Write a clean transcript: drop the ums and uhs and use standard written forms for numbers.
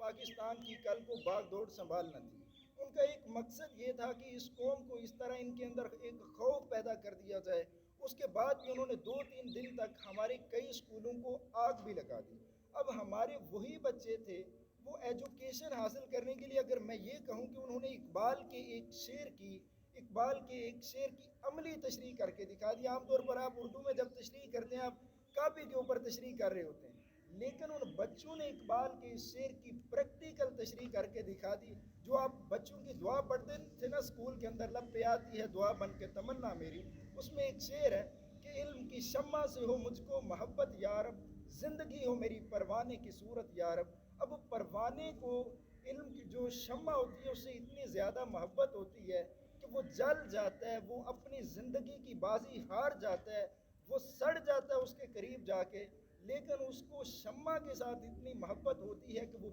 پاکستان کی کل کو باغ دوڑ سنبھالنا تھی۔ ان کا ایک مقصد یہ تھا کہ اس قوم کو اس طرح ان کے اندر ایک خوف پیدا کر دیا جائے۔ اس کے بعد بھی انہوں نے 2-3 دن تک ہمارے کئی اسکولوں کو آگ بھی لگا دی۔ اب ہمارے وہی بچے تھے، وہ ایجوکیشن حاصل کرنے کے لیے، اگر میں یہ کہوں کہ انہوں نے اقبال کے ایک شعر کی عملی تشریح کر کے دکھا دی۔ عام طور پر آپ اردو میں جب تشریح کرتے ہیں آپ کاپی کے اوپر تشریح کر رہے ہوتے ہیں، لیکن ان بچوں نے اقبال کے اس شعر کی پریکٹیکل تشریح کر کے دکھا دی۔ جو آپ بچوں کی دعا پڑھتے تھے نا اسکول کے اندر، لب پہ آتی ہے دعا بن کے تمنا میری، اس میں ایک شعر ہے کہ علم کی شمع سے ہو مجھ کو محبت یارب، زندگی ہو میری پروانے کی صورت یارب۔ اب پروانے کو علم کی جو شمع ہوتی ہے اس سے اتنی زیادہ محبت ہوتی ہے کہ وہ جل جاتا ہے، وہ اپنی زندگی کی بازی ہار جاتا ہے، وہ سڑ جاتا ہے اس کے قریب جا کے، لیکن اس کو شمع کے ساتھ اتنی محبت ہوتی ہے کہ وہ